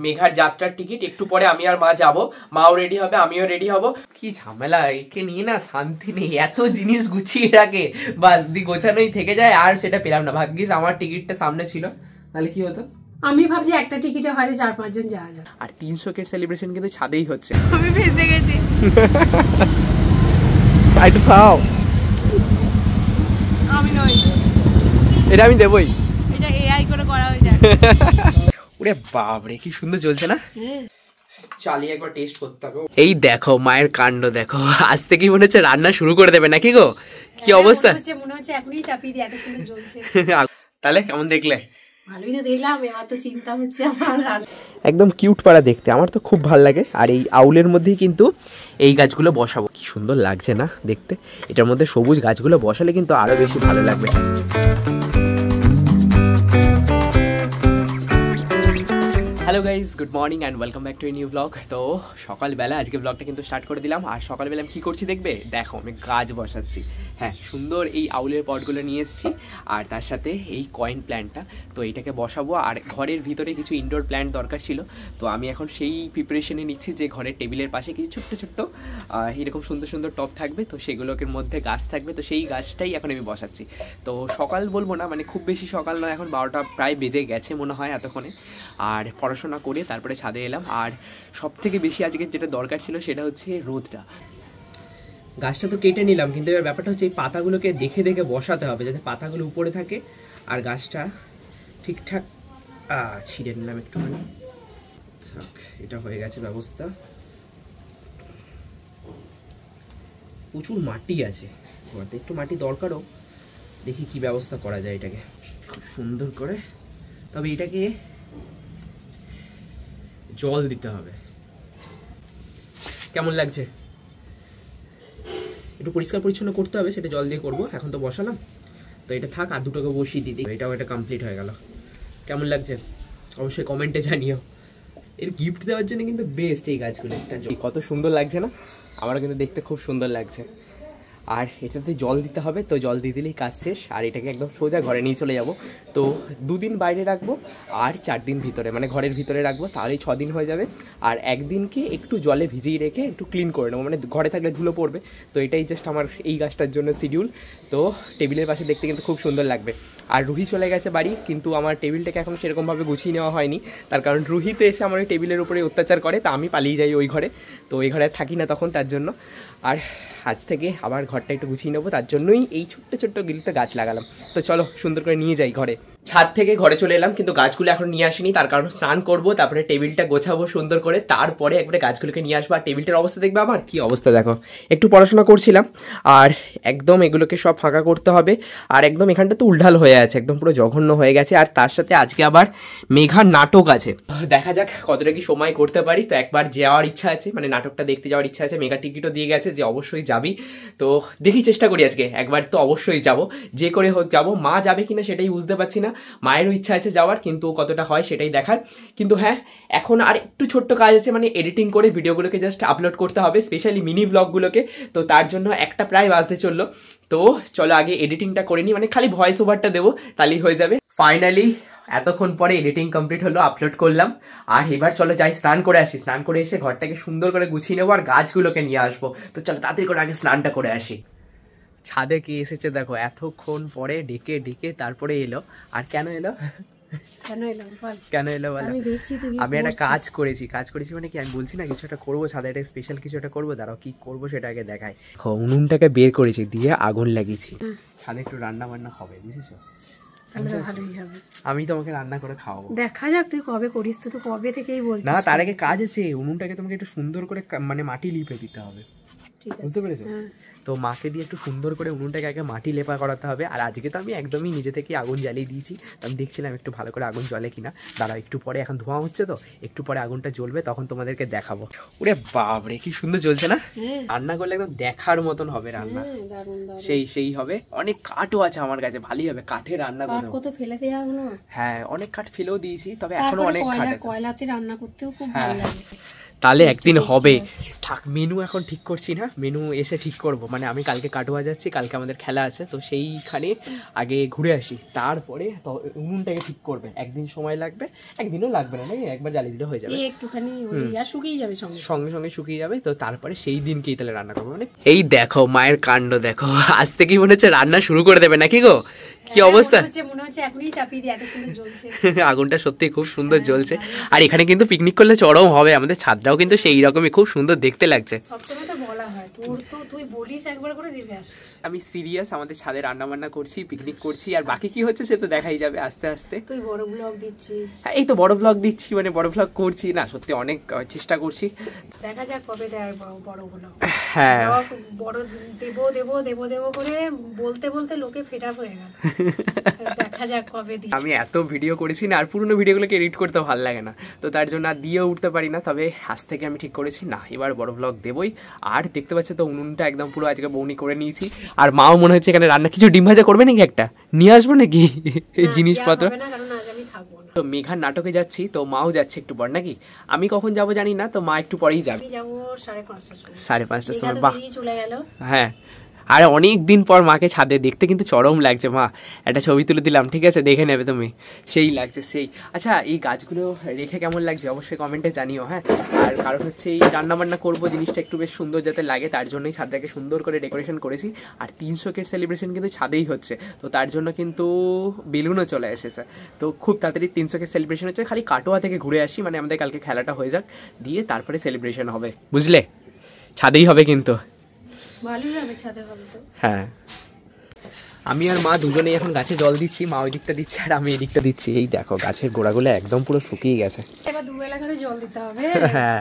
মেঘার যাত্রার টিকিট। একটু পরে আমি আর মা যাব, মাও রেডি হবে, আমিও রেডি হব। কি ঝামেলা, একে নিয়ে না শান্তি নেই, এত জিনিস গুছিয়ে রাখে, বাস দি গোছানোই থেকে যায়। আর সেটা পেলাম না, ভাগ্যিস আমার টিকিটটা সামনে ছিল, নাহলে কি হতো। আমি ভাবছি একটা টিকিটে হয়তো 4-5 জন যাওয়া যায়। আর 300 কেট সেলিব্রেশন কিন্তু ছাদেই হচ্ছে। আমি ভেসে গেছি। একটু খাও। আমি নই, এটা আমি দেবই, এটা এআই করে করা হয়ে যায়। ওরে বাপরে কি সুন্দর চলছে না, চালিয়ে একবার টেস্ট করতে হবে। এই দেখো মায়ের কাণ্ড দেখো, আজ থেকেই মনে হচ্ছে রান্না শুরু করে দেবে নাকি গো? কি অবস্থা, মনে হচ্ছে এখনই চাপিয়ে দিয়ে এত সুন্দর জ্বলছে। তাহলে কেমন দেখলে? ভালোই তো দেখলাম, এবার তো চিন্তা হচ্ছে আমার। একদম কিউট পাড়া দেখতে, আমার তো খুব ভালো লাগে। আর এই আউলের মধ্যেই কিন্তু এই গাছগুলো বসাবো, কি সুন্দর লাগছে না দেখতে। এটার মধ্যে সবুজ গাছগুলো বসালে কিন্তু আরো বেশি ভালো লাগবে। Hello guys, good morning and welcome back to a new blog. তো সকালবেলা আজকে ব্লগটা কিন্তু স্টার্ট করে দিলাম। আর সকালবেলা আমি কী করছি দেখবে, দেখো আমি গাছ বসাচ্ছি। হ্যাঁ, সুন্দর এই আউলের পটগুলো নিয়ে এসেছি, আর তার সাথে এই কয়েন প্ল্যান্টটা, তো এইটাকে বসাবো। আর ঘরের ভিতরে কিছু ইনডোর প্ল্যান্ট দরকার ছিল, তো আমি এখন সেই প্রিপারেশনে নিচ্ছি যে ঘরের টেবিলের পাশে কিছু ছোট্ট ছোট্ট এরকম সুন্দর সুন্দর টব থাকবে, তো সেগুলোর মধ্যে গাছ থাকবে, তো সেই গাছটাই এখন আমি বসাচ্ছি। তো সকাল বলবো না, মানে খুব বেশি সকাল নয়, এখন 12টা প্রায় বেজে গেছে মনে হয় এতক্ষণে। আর পড়াশোনা করে তারপরে ছাদে এলাম। আর সব থেকে বেশি আজকে যেটা দরকার ছিল সেটা হচ্ছে রোদটা। গাছটা তো কেটে নিলাম, কিন্তু এবার ব্যাপারটা হচ্ছে এই পাতাগুলোকে দেখে দেখে বসাতে হবে, যাতে পাতাগুলো উপরে থাকে আর গাছটা ঠিকঠাক। ছিঁড়ে নিলাম একটুখানি, থাক, এটা হয়ে গেছে ব্যবস্থা। প্রচুর মাটি আছে, একটু মাটি দরকারও, দেখি কি ব্যবস্থা করা যায় এটাকে খুব সুন্দর করে। তবে এটাকে জল দিতে হবে। কেমন লাগছে? একটু পরিষ্কার পরিচ্ছন্ন করতে হবে, সেটা জল দিয়ে করবো। এখন তো বসালাম, তো এটা থাক, আর দুটোকে বসিয়ে দিই। এটাও এটা কমপ্লিট হয়ে গেল। কেমন লাগছে অবশ্যই কমেন্টে জানিও। এর গিফট দেওয়ার জন্য কিন্তু বেস্ট এই গাছগুলো। কত সুন্দর লাগছে না? আমারও কিন্তু দেখতে খুব সুন্দর লাগছে। আর এটাতে জল দিতে হবে, তো জল দিয়ে দিলেই কাজ শেষ। আর এটাকে একদম সোজা ঘরে নিয়ে চলে যাব। তো 2 দিন বাইরে রাখবো আর 4 দিন ভিতরে, মানে ঘরের ভিতরে রাখবো, তাহলেই 6 দিন হয়ে যাবে। আর একদিনকে একটু জলে ভিজিয়ে রেখে একটু ক্লিন করে নেবো, মানে ঘরে থাকলে ধুলো পড়বে। তো এটাই জাস্ট আমার এই গাছটার জন্য শিডিউল। তো টেবিলের পাশে দেখতে কিন্তু খুব সুন্দর লাগবে। আর রুহি চলে গেছে বাড়ি, কিন্তু আমার টেবিলটাকে এখন সেরকমভাবে গুছিয়ে নেওয়া হয়নি, তার কারণ রুহি তো এসে আমার ওই টেবিলের উপরে অত্যাচার করে, তা আমি পালিয়ে যাই ওই ঘরে। তো ওই ঘরে থাকি না তখন, তার জন্য। আর আজ থেকে আবার ঘরটা একটু গুছিয়ে নেবো, তার জন্যই এই ছোট্ট ছোট্ট গিলতে গাছ লাগালাম। তো চলো সুন্দর করে নিয়ে যাই ঘরে। ছাদ থেকে ঘরে চলে এলাম, কিন্তু গাছগুলো এখন নিয়ে আসিনি, তার কারণ স্নান করবো, তারপরে টেবিলটা গোছাবো সুন্দর করে, তারপরে একবারে গাছগুলোকে নিয়ে আসবো। আর টেবিলটার অবস্থা দেখবে আমার কি অবস্থা, দেখো। একটু পড়াশোনা করছিলাম, আর একদম এগুলোকে সব ফাঁকা করতে হবে। আর একদম এখানটা তো উল্ঢাল হয়ে আছে, একদম পুরো জঘন্য হয়ে গেছে। আর তার সাথে আজকে আবার মেঘার নাটক আছে, দেখা যাক কতটা কি সময় করতে পারি। তো একবার যাওয়ার ইচ্ছা আছে, মানে নাটকটা দেখতে যাওয়ার ইচ্ছা আছে। মেঘার টিকিটও দিয়ে গেছে যে অবশ্যই যাবি, তো দেখি চেষ্টা করি আজকে একবার তো অবশ্যই যাব, যে করে হোক যাবো। মা যাবে কিনা সেটাই বুঝতে পারছি না, মায়েরও ইচ্ছা আছে যাওয়ার, কিন্তু কতটা হয় সেটাই দেখার। কিন্তু হ্যাঁ, এখন আর একটু ছোট্ট কাজ আছে, মানে এডিটিং করে ভিডিওগুলোকে জাস্ট আপলোড করতে হবে, স্পেশালি মিনি ব্লগগুলোকে। তো তার জন্য একটা প্রায় বাজতে চললো। তো চলো আগে এডিটিংটা করে নিই, মানে খালি ভয়েস ওভারটা দেবো, তাহলেই হয়ে যাবে। ফাইনালি এতক্ষণ পরে এডিটিং কমপ্লিট হলো, আপলোড করলাম। আর এবার চলো যাই স্নান করে আসি, স্নান করে এসে ঘরটাকে সুন্দর করে গুছিয়ে নেবো আর গাছগুলোকে নিয়ে আসবো। তো চলো তাড়াতাড়ি করে আগে স্নানটা করে আসি। ছাদে কি এসেছে দেখো, এতক্ষণ পরে ডেকে ডেকে তারপরে এলো। আর কেন এলো বলো? আমি একটা কাজ করেছি মানে কি, আমি বলছি না কিছু একটা করবো ছাদে, একটা স্পেশাল কিছু একটা করবো, দাঁড়াও কি করবো সেটা আগে দেখাই। উনুনটাকে বের করেছি, দিয়ে আগুন লাগিয়েছি, ছাদে একটু রান্না বান্না হবে, বুঝেছো? আমি তোমাকে রান্না করে খাওয়াবো, দেখা যাক তুই কবে করিস। তো কবে থেকেই বলছিস। না, তার আগে কাজ আছে, উনুনটাকে তোমাকে একটু সুন্দর করে মানে মাটি লিপে দিতে হবে, বুঝতে পেরেছো? তো মাকে দিয়ে একটু সুন্দর করে উনুনটাকে আগে মাটি লেপা করাতে হবে। আর আজকে তো আমি একদমই নিজে থেকে আগুন জ্বালিয়ে দিয়েছি, আমি দেখছিলাম একটু ভালো করে আগুন জ্বলে কিনা। দাঁড়াও একটু পরে, এখন ধোঁয়া হচ্ছে তো, একটু পরে আগুনটা জ্বলবে, তখন তোমাদেরকে দেখাবো। ওরে বাপরে কি সুন্দর জ্বলছে না! রান্না করলে একদম দেখার মতন হবে রান্না, সেই হবে। অনেক কাঠও আছে আমার কাছে, ভালোই হবে কাঠে রান্না করতে। কত ফেলে দেয়া হলো। হ্যাঁ, অনেক কাঠ ফেলেও দিয়েছি, তবে এখনো অনেক কাঠ আছে। কয়লাতে রান্না করতেও খুব ভালো লাগে। তাহলে একদিন হবে। থাক, মেনু এখন ঠিক করছি না, মেনু এসে ঠিক করব। মানে আমি কালকে কাটোয়া যাচ্ছি, কালকে আমাদের খেলা আছে, তো সেইখানে আগে ঘুরে আসি, তারপরে উনুনটাকে ঠিক করবে। একদিন সময় লাগবে, একদিনও লাগবে না, নাকি একবার জ্বালিয়ে দিলে হয়ে যাবে, একটুখানি শুকিয়ে যাবে, সঙ্গে সঙ্গে শুকিয়ে যাবে। তো তারপরে সেই দিনকেই তাহলে রান্না করবো। মানে এই দেখো মায়ের কাণ্ড দেখো, আজ থেকেই মনে হচ্ছে রান্না শুরু করে দেবে নাকি গো? কি অবস্থা, মনে হচ্ছে এখনই চাপিয়ে দিয়ে এত সুন্দর জ্বলছে। আগুনটা সত্যি খুব সুন্দর জ্বলছে। আর এখানে কিন্তু পিকনিক করলে চরম হবে, আমাদের ছাদটাও কিন্তু সেই রকমই খুব সুন্দর দেখতে লাগছে। সবসময় তো বলা হয়, তোর তো তুই বলিস একবার করে দিবি। আমি সিরিয়াস, আমাদের ছাদে রান্না বান্না করছি, পিকনিক করছি, আর বাকি কি হচ্ছে সে তো দেখাই যাবে আস্তে আস্তে। তুই বড় ব্লগ দিচ্ছিস। এই তো বড় ব্লগ দিচ্ছি, মানে বড় ব্লগ করছি না, সত্যি অনেক চেষ্টা করছি, দেখা যাক কবে দেয় বড় ব্লগ। হ্যাঁ, বড় দেবো দেবো দেবো দেবো করে বলতে বলতে লোকে ফেটা হয়ে গেল। দেখা যাক কবে দিই। আমি এত ভিডিও করেছি না, আর পুরোনো ভিডিওগুলোকে এডিট করতে ভালো লাগে না, তো তার জন্য আর দিয়েও উঠতে পারি না। তবে আজ থেকে আমি ঠিক করেছি না, এবার বড় ব্লগ দেবই। আর দেখতে পাচ্ছি তো উনুনটা একদম পুরো আজকে বৌনি করে নিয়েছি। আর মাও মনে হচ্ছে এখানে রান্না কিছু ডিম ভাজা করবে নাকি, একটা নিয়ে আসবো নাকি এই জিনিসপত্র। তো মেঘার নাটকে যাচ্ছি, তো মাও যাচ্ছে একটু পর নাকি, আমি কখন যাব জানি না, তো মা একটু পরেই যাবে, 5:30টার সময়। বাহ, হ্যাঁ। আর অনেক দিন পর মাকে ছাদে দেখতে কিন্তু চরম লাগছে। মা একটা ছবি তুলে দিলাম, ঠিক আছে, দেখে নেবে তুমি, সেই লাগছে সেই। আচ্ছা, এই গাছগুলো রেখে কেমন লাগছে অবশ্যই কমেন্টে জানিও। হ্যাঁ, আর কারণ হচ্ছে এই রান্নাবান্না করবো, জিনিসটা একটু বেশ সুন্দর যাতে লাগে, তার জন্যই ছাদটাকে সুন্দর করে ডেকোরেশন করেছি। আর 300 সেলিব্রেশন কিন্তু ছাদেই হচ্ছে, তো তার জন্য কিন্তু বেলুনও চলে এসেছে। তো খুব তাড়াতাড়ি 300 সেলিব্রেশন হচ্ছে, খালি কাটোয়া থেকে ঘুরে আসি, মানে আমাদের কালকে খেলাটা হয়ে যাক, দিয়ে তারপরে সেলিব্রেশন হবে, বুঝলে? ছাদেই হবে কিন্তু, হ্যাঁ। আমি আর মা দুজনেই এখন গাছে জল দিচ্ছি, মা ওই দিকটা দিচ্ছে আর আমি এই দিকটা দিচ্ছি। এই দেখো গাছের গোড়াগুলো একদম পুরো শুকিয়ে গেছে, এবার দুবেলা করে জল দিতে হবে। হ্যাঁ,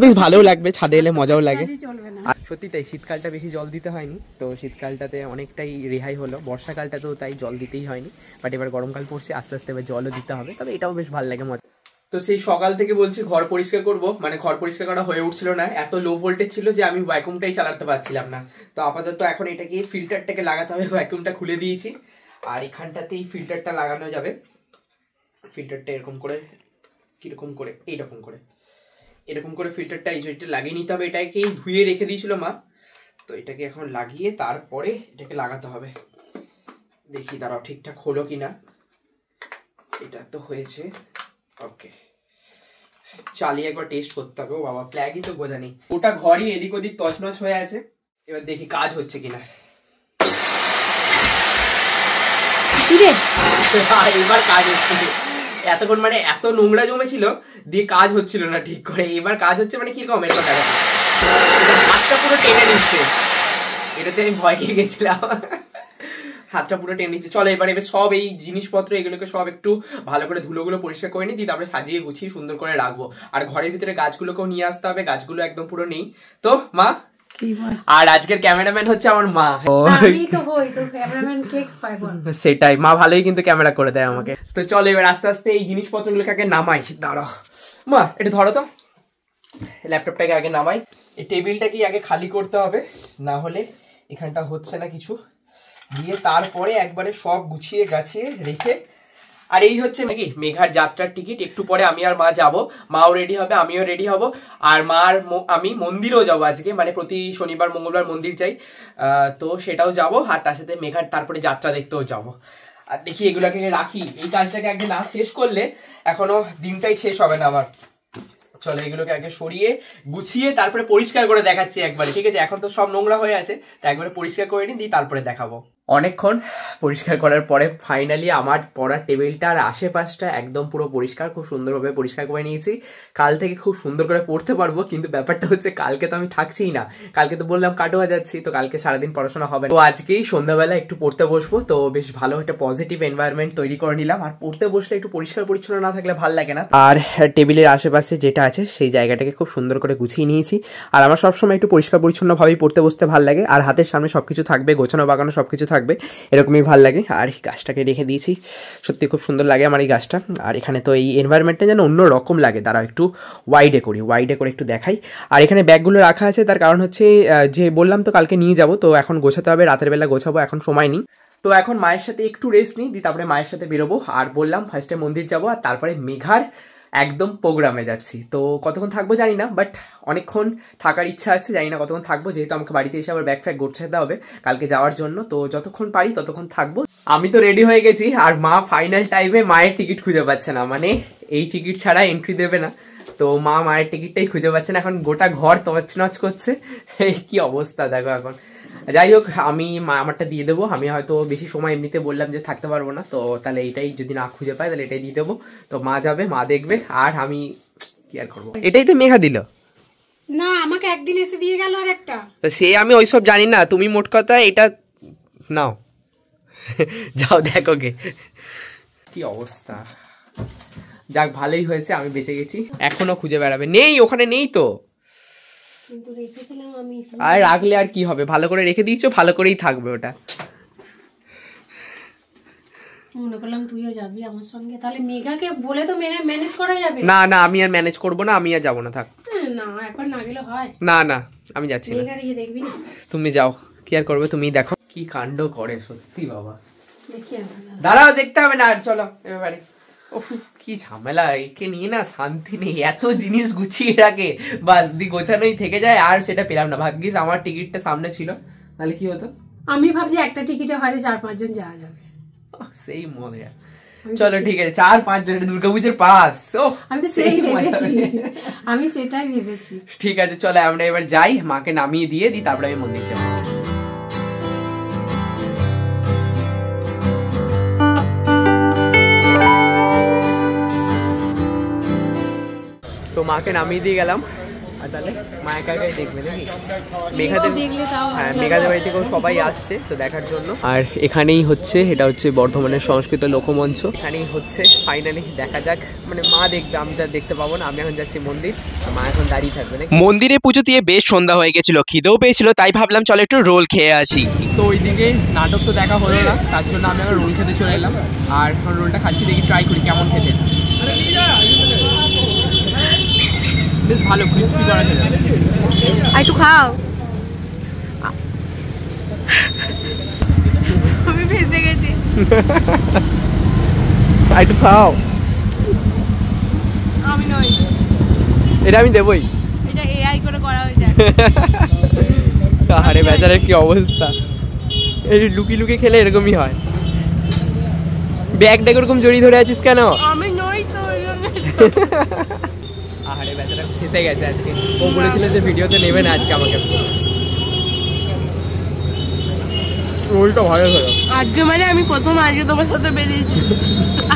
বেশ ভালোও লাগবে, ছাদে এলে মজাও লাগে। আর সত্যি তাই, শীতকালটা বেশি জল দিতে হয়নি, তো শীতকালটাতে অনেকটাই রেহাই হলো। বর্ষাকালটা তো তাই জল দিতেই হয়নি, বাট এবার গরমকাল পড়ছে, আস্তে আস্তে এবার জলও দিতে হবে, তবে এটাও বেশ ভালো লাগে, মজা। তো সেই সকাল থেকে বলছি ঘর পরিষ্কার করব, মানে ঘর পরিষ্কার করা হয়ে উঠছিল না, এত লো ভোল্টেজ ছিল যে আমি ভ্যাকুমটাই চালাতে পারছিলাম না। তো আপাতত এখন এটাকে ফিল্টারটাকে লাগাতে হবে, ভ্যাকুমটা খুলে দিয়েছি, আর এখানটাতেই ফিল্টারটা লাগানো যাবে। ফিল্টারটা এরকম করে, কিরকম করে, এইরকম করে, এরকম করে ফিল্টারটা এই জলটা লাগিয়ে নিতে হবে। এটাকেই ধুয়ে রেখে দিয়েছিল মা, তো এটাকে এখন লাগিয়ে তারপরে এটাকে লাগাতে হবে। দেখি দাঁড়াও ঠিকঠাক হলো কিনা, এটা তো হয়েছে, ওকে, চালিয়ে একবার টেস্ট করতে হবে। ও বাবা, প্ল্যাগই তো বোঝা নেই, ওটা ঘরই এদিক ওদিক তছনছ হয়ে আছে। এবার দেখি কাজ হচ্ছে কিনা। এবার কাজ হচ্ছে, এতক্ষণ মানে এত নোংরা জমেছিল দিয়ে কাজ হচ্ছিল না ঠিক করে, এবার কাজ হচ্ছে। মানে কিরকম, এর কথা হাতটা পুরো টেনে নিচ্ছে, এটাতে আমি ভয় খেয়ে গেছিলাম, হাতটা পুরো টেনে নিচ্ছে। চলো এবার সব এই জিনিসপত্র এগুলোকে সব একটু ভালো করে ধুলোগুলো পরিষ্কার করে নিই, তারপরে সাজিয়ে গুছিয়ে সুন্দর করে রাখবো। আর ঘরের ভিতরে গাছগুলোকেও নিয়ে আসতে হবে, গাছগুলো একদম পুরো নেই। তো মা, আর আজকের ক্যামেরাম্যান হচ্ছে আমার মা। সেটাই, মা ভালোই কিন্তু ক্যামেরা করে দেয় আমাকে। তো চলো এবার আস্তে আস্তে এই জিনিসপত্রগুলোকে আগে নামাই। দাঁড়াও মা, এটা ধরো তো, ল্যাপটপটাকে আগে নামাই। এই টেবিলটাকে আগে খালি করতে হবে, না হলে এখানটা হচ্ছে না কিছু, দিয়ে তারপরে একবারে সব গুছিয়ে গাছিয়ে রেখে। আর এই হচ্ছে নাকি মেঘার যাত্রার টিকিট, একটু পরে আমি আর মা যাব, মাও রেডি হবে, আমিও রেডি হব। আর মা আর আমি মন্দিরেও যাবো আজকে, মানে প্রতি শনিবার মঙ্গলবার মন্দির যাই, তো সেটাও যাব। আর তার সাথে মেঘার তারপরে যাত্রা দেখতেও যাব। আর দেখি এগুলাকে রাখি, এই কাজটাকে আগে না শেষ করলে এখনো দিনটাই শেষ হবে না আমার। চলো এগুলোকে আগে সরিয়ে গুছিয়ে তারপরে পরিষ্কার করে দেখাচ্ছি একবারে, ঠিক আছে? এখন তো সব নোংরা হয়ে আছে, তো একবারে পরিষ্কার করে নিই, দিয়ে তারপরে দেখাবো। অনেকক্ষণ পরিষ্কার করার পরে ফাইনালি আমার পড়ার টেবিলটা আর আশেপাশটা একদম পুরো পরিষ্কার, খুব সুন্দরভাবে পরিষ্কার করে নিয়েছি। কাল থেকে খুব সুন্দর করে পড়তে পারবো, কিন্তু ব্যাপারটা হচ্ছে কালকে তো আমি থাকছিই না, কালকে তো বললাম কাটোয়া যাচ্ছি, তো কালকে সারাদিন পড়াশোনা হবে। তো আজকেই সন্ধ্যাবেলা একটু পড়তে বসবো, তো বেশ ভালো একটা পজিটিভ এনভায়রনমেন্ট তৈরি করে নিলাম। আর পড়তে বসলে একটু পরিষ্কার পরিচ্ছন্ন না থাকলে ভালো লাগে না। আর টেবিলের আশেপাশে যেটা আছে সেই জায়গাটাকে খুব সুন্দর করে গুছিয়ে নিয়েছি। আর আমার সবসময় একটু পরিষ্কার পরিচ্ছন্নভাবেই পড়তে বসতে ভালো লাগে, আর হাতের সামনে সবকিছু থাকবে, গোছানো বাগানো সবকিছু থাকবে, এরকমই ভালো লাগে। আর এই গাছটাকে রেখে দিয়েছি, সত্যি খুব সুন্দর লাগে আমার এই গাছটা। আর এখানে তো এই এনভায়রনমেন্টটা যেন অন্য রকম লাগে, দাঁড়াও একটু ওয়াইডে করে একটু দেখাই। আর এখানে ব্যাগগুলো রাখা আছে, তার কারণ হচ্ছে যে বললাম তো কালকে নিয়ে যাব, তো এখন গোছাতে হবে, রাতের বেলা গোছাবো, এখন সময় নেই। তো এখন মায়ের সাথে একটু রেস্ট নিই, দিয়ে তারপরে মায়ের সাথে বেরোবো। আর বললাম ফার্স্টে মন্দির যাবো, আর তারপরে মেঘার একদম প্রোগ্রামে যাচ্ছি। তো কতক্ষণ থাকবো জানি না, বাট অনেকক্ষণ থাকার ইচ্ছা আছে, জানি না কতক্ষণ থাকবো, যেহেতু আমাকে বাড়িতে এসে আবার ব্যাগ ফ্যাগ গোছাতে হবে কালকে যাওয়ার জন্য। তো যতক্ষণ পারি ততক্ষণ থাকবো। আমি তো রেডি হয়ে গেছি, আর মা ফাইনাল টাইমে মায়ের টিকিট খুঁজে পাচ্ছে না, মানে এই টিকিট ছাড়া এন্ট্রি দেবে না। তো মা মায়ের টিকিটটাই খুঁজে পাচ্ছে না, এখন গোটা ঘর তছনছ করছে। এই কি অবস্থা দেখো এখন। যাই হোক, আমি আমারটা দিয়ে দেবো। আমি হয়তো বেশি সময় এমনিতে বললাম যে থাকতে পারবো না, তো তাহলে এইটাই যদি না খুঁজে পাই তাহলে এটাই দিয়ে দেবো। তো মা যাবে, মা দেখবে, আর আমি কি আর করবো। এটাই তো মেঘা দিল না, আমাকে একদিন এসে দিয়ে গেল আর একটা। তো সে আমি ওইসব জানি না, তুমি মোট কথা এটা নাও। যাও দেখো গে কি অবস্থা। যাক ভালোই হয়েছে, আমি বেঁচে গেছি। এখনো খুঁজে বেড়াবে, নেই ওখানে, নেই তো। কিন্তু রেখেছিলাম আমি। আর রাখলে আর কি হবে, ভালো করে রেখে দিয়েছো, ভালো করেই থাকবে ওটা। মনে করলাম তুইও যাবি আমার সঙ্গে, তাহলে মেঘাকে বলে তো ম্যানেজ করা যাবে। না না, আমি আর ম্যানেজ করবো না, আমি আর যাবো না, থাক। না একবার না গেলে হয়। না না, আমি যাচ্ছি না। মেঘার ইয়ে দেখবি না, তুমি যাও, কি আর করবে, তুমি দেখো কি কাণ্ড করে সত্যি বাবা। দেখি দাঁড়াও, দেখতে হবে না, আর চলো এবারে। উফ কি ঝামেলা, একে নিয়ে না শান্তি নেই, এত জিনিস গুছিয়ে রাখে, বাস দি গোছানোই থেকে যায়, আর সেটা পেলাম না। ভাগ্যিস আমার টিকিটটা সামনে ছিল, নাহলে কি হতো। আমি ভাবছি একটা টিকিটে হয়তো 4-5 জন যাওয়া যাবে। সেই মজা। চলো ঠিক আছে, 4-5 জন, দুর্গাপুজোর পাস। ও আমি তো সেই ভেবেছি, আমি সেটাই ভেবেছি। ঠিক আছে চলো, আমরা এবার যাই, মাকে নামিয়ে দিয়ে দিই, তারপরে আমি মন্দির যাবো। তো মাকে নামিয়ে দিয়ে গেলাম, আর তাহলে মা একা একাই দেখবে নাকি। মেঘাদের, হ্যাঁ মেঘাদের বাড়ি থেকেও সবাই আসছে তো দেখার জন্য। আর এখানেই হচ্ছে, এটা হচ্ছে বর্ধমানের সংস্কৃত লোকমঞ্চ, এখানেই হচ্ছে ফাইনালি। দেখা যাক, মানে মা দেখবে, আমি তো দেখতে পাবো না। আমি এখন যাচ্ছি মন্দির, মা এখন দাঁড়িয়ে থাকবে নাকি। মন্দিরে পুজো দিয়ে বেশ সন্ধ্যা হয়ে গেছিল, খিদেও পেয়েছিল, তাই ভাবলাম চলো একটু রোল খেয়ে আসি। তো ওইদিকে নাটক তো দেখা হলো না, তার জন্য আমি এখন রোল খেতে চলে এলাম। আর এখন রোলটা খাচ্ছি, দেখি ট্রাই করি কেমন খেতে। বেশ ভালো, ক্রিস্পি করা খেতে। একটু খাও। আমি ভেজে গেছি। একটু খাও। আমি নই, এটা আমি দেবই, এটা এআই করে করা হয়ে যায়। আরে বেচারার কি অবস্থা, এই লুকিয়ে লুকিয়ে খেলে এরকমই হয়। ব্যাগটা এরকম জড়িয়ে ধরে আছিস কেন? আমি নই তো। আরে বেচারা ফেসে গেছে আজকে, ও বলেছিল যে ভিডিওতে নেবে না আজকে আমাকে। রোলটা ভালো হলো আজকে, মানে আমি প্রথম আজকে তোমার সাথে বেরিয়েছি।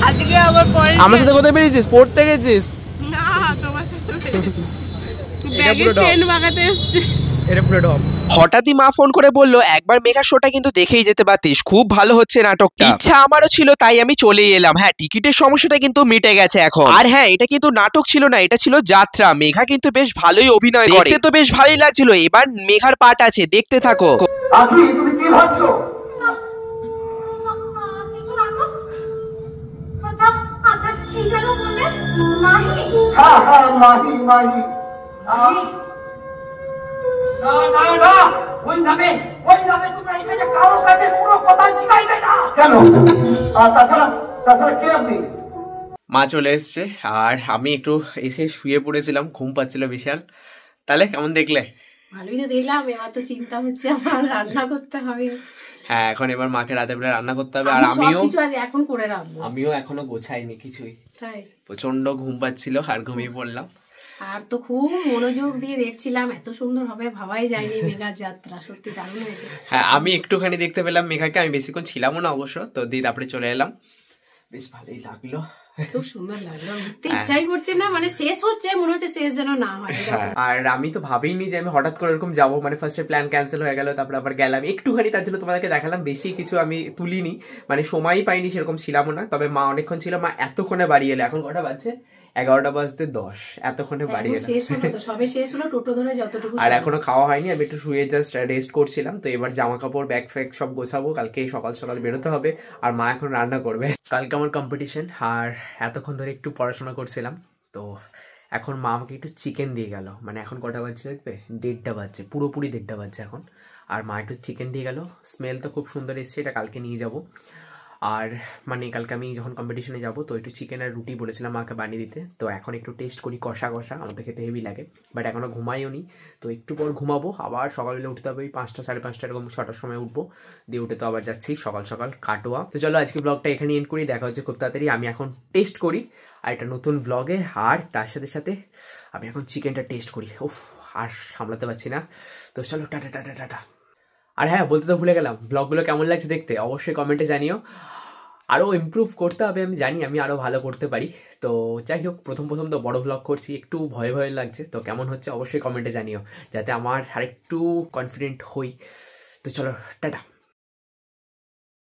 আজকে আবার পরে আমার সাথে কোথায় বেরিয়েছিস? পড়তে গেছিস? না, তোমার সাথে বেরিয়েছি। ব্যাগে চেন লাগাতে এসেছি। এটা পুরো ঢপ। হঠাৎই মা ফোন করে বললো একবার মেঘা শোটা কিন্তু দেখেই যেতে পারতিস, খুব ভালো হচ্ছে নাটকটা। ইচ্ছা আমারও ছিল, তাই আমি চলেই এলাম। হ্যাঁ, টিকিটের সমস্যাটা কিন্তু মিটে গেছে এখন। আর হ্যাঁ, এটা কিন্তু নাটক ছিল না, এটা ছিল যাত্রা। মেঘা কিন্তু বেশ ভালোই অভিনয় করে, দেখতে তো বেশ ভালোই লাগছিল। এবার মেঘার পার্ট আছে, দেখতে থাকো। আখি, তুমি কি ভাবছো? হ্যাঁ হ্যাঁ, মাহি মাহি। না না না, ওই নামে তোমরা এখানে কারো কাছে কোনো কথা চাইবে না। কেন? তাছাড়া কে আপনি? মা চলে এসছে, আর আমি একটু এসে শুয়ে পড়েছিলাম, ঘুম পাচ্ছিল বিশাল। তাহলে কেমন দেখলে? ভালোই তো দেখলাম। এবার তো চিন্তা হচ্ছে আমার রান্না করতে হবে। হ্যাঁ, এখন এবার মাকে রাতে বেলা রান্না করতে হবে। আর এখন করে রাখবো। আমিও এখনো গোছাইনি কিছুই, তাই প্রচন্ড ঘুম পাচ্ছিল, আর ঘুমিয়ে পড়লাম। আর তো খুব মনোযোগ দিয়ে দেখছিলাম, এত সুন্দর হবে ভাবাই যায়নি। মেঘার যাত্রা সত্যি দারুণ হয়েছে। হ্যাঁ, আমি একটুখানি দেখতে পেলাম মেঘাকে, আমি বেশিক্ষণ ছিলামও না অবশ্য। তো দিয়ে তারপরে চলে এলাম, বেশ ভালোই লাগলো, খুব সুন্দর লাগলো। ঘুরতে ইচ্ছাই করছে না, মানে শেষ হচ্ছে, মনে হচ্ছে শেষ যেন না হয়। আর আমি তো ভাবিনি যে আমি হঠাৎ করে এরকম যাবো, মানে ফার্স্টে প্ল্যান ক্যান্সেল হয়ে গেল, তারপরে আবার গেলাম একটুখানি, তার জন্য তোমাদেরকে দেখালাম। বেশি কিছু আমি তুলিনি, মানে সময়ই পাইনি, সেরকম ছিলামও না। তবে মা অনেকক্ষণ ছিল, মা এতক্ষণে বাড়ি এলো। এখন কটা বাজছে? 11:10, এতক্ষণে বাড়ি এলো। শেষ হলো তো, সবে শেষ হলো, টোটো ধরে যতটুকু। আর এখনো খাওয়া হয়নি, আমি একটু শুয়ে জাস্ট রেস্ট করছিলাম। তো এবার জামা কাপড় ব্যাগ ফ্যাগ সব গোছাবো, কালকে সকাল সকাল বেরোতে হবে। আর মা এখন রান্না করবে। কালকে আমার কম্পিটিশন, আর এতক্ষণ ধরে একটু পড়াশোনা করছিলাম। তো এখন মা আমাকে একটু চিকেন দিয়ে গেল, মানে এখন কটা বাজছে দেখবে? 1:30 বাজছে, পুরোপুরি 1:30 বাজছে এখন। আর মা একটু চিকেন দিয়ে গেল, স্মেল তো খুব সুন্দর এসছে, এটা কালকে নিয়ে যাব। আর মানে কালকে আমি যখন কম্পিটিশনে যাব তো একটু চিকেন আর রুটি বলেছিলাম মাকে বানিয়ে দিতে, তো এখন একটু টেস্ট করি কষা কষা, আমাদের খেতে হেভি লাগে। বাট এখনও ঘুমাইও নি, তো একটু পর ঘুমাবো, আবার সকালবেলা উঠতে হবে, ওই 5টা 5:30 এরকম 6টার সময় উঠবো, দিয়ে উঠে তো আবার যাচ্ছি সকাল সকাল কাটোয়া। তো চলো আজকে ব্লগটা এখানে এন্ড করি, দেখা হচ্ছে খুব তাড়াতাড়ি। আমি এখন টেস্ট করি আর একটা নতুন ব্লগে, আর তার সাথে সাথে আমি এখন চিকেনটা টেস্ট করি। উফ, আর সামলাতে পারছি না। তো চলো টাটা টাটা টাটা। আর হ্যাঁ, বলতে তো ভুলে গেলাম, ব্লগগুলো কেমন লাগছে দেখতে অবশ্যই কমেন্টে জানিও। আরও ইমপ্রুভ করতে হবে, আমি জানি আমি আরও ভালো করতে পারি। তো যাই হোক, প্রথম তো বড় ব্লগ করছি, একটু ভয় ভয় লাগছে, তো কেমন হচ্ছে অবশ্যই কমেন্টে জানিও, যাতে আমার আরেকটু কনফিডেন্ট হই। তো চলো টাটা।